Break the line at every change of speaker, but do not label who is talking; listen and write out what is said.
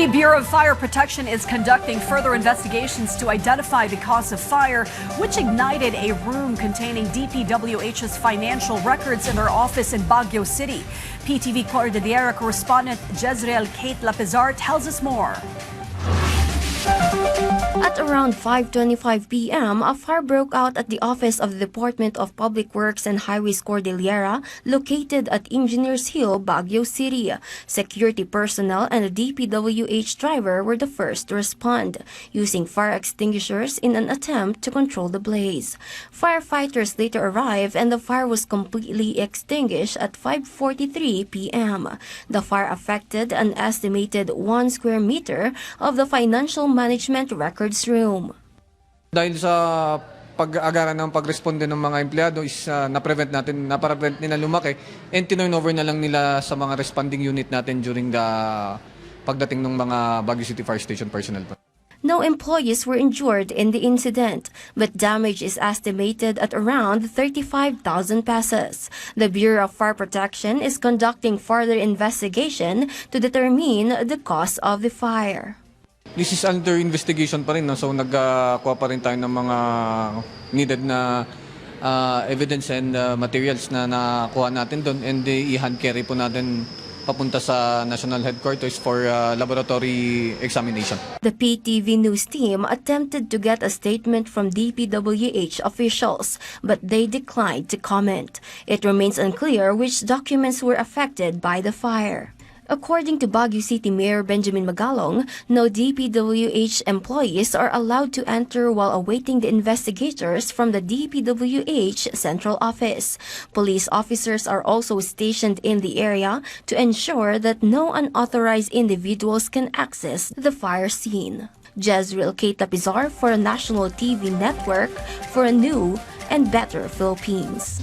The Bureau of Fire Protection is conducting further investigations to identify the cause of fire, which ignited a room containing DPWH's financial records in their office in Baguio City. PTV Cordillera correspondent Jezreel Kate Lapizar tells us more.
At around 5:25 p.m., a fire broke out at the office of the Department of Public Works and Highways Cordillera, located at Engineers Hill, Baguio City. Security personnel and a DPWH driver were the first to respond, using fire extinguishers in an attempt to control the blaze. Firefighters later arrived and the fire was completely extinguished at 5:43 p.m. The fire affected an estimated 1 square meter of the Financial Management Records Room.
Dahil sa pag-agaran ng pagresponde ng mga empleyado is naprevent nila lumaki and turnover na lang nila sa mga responding unit natin during the pagdating ng mga Baguio City Fire Station personnel.
No employees were injured in the incident, but damage is estimated at around 35,000 pesos. The Bureau of Fire Protection is conducting further investigation to determine the cause of the fire.
This is under investigation pa rin, no? So nagkuha pa rin tayo ng mga needed na evidence and materials na nakuha natin doon, and i-hand carry po natin papunta sa National Headquarters for laboratory examination.
The PTV News team attempted to get a statement from DPWH officials, but they declined to comment. It remains unclear which documents were affected by the fire. According to Baguio City Mayor Benjamin Magalong, no DPWH employees are allowed to enter while awaiting the investigators from the DPWH Central Office. Police officers are also stationed in the area to ensure that no unauthorized individuals can access the fire scene. Jezreel Kate Lapizar for a National TV Network for a new and better Philippines.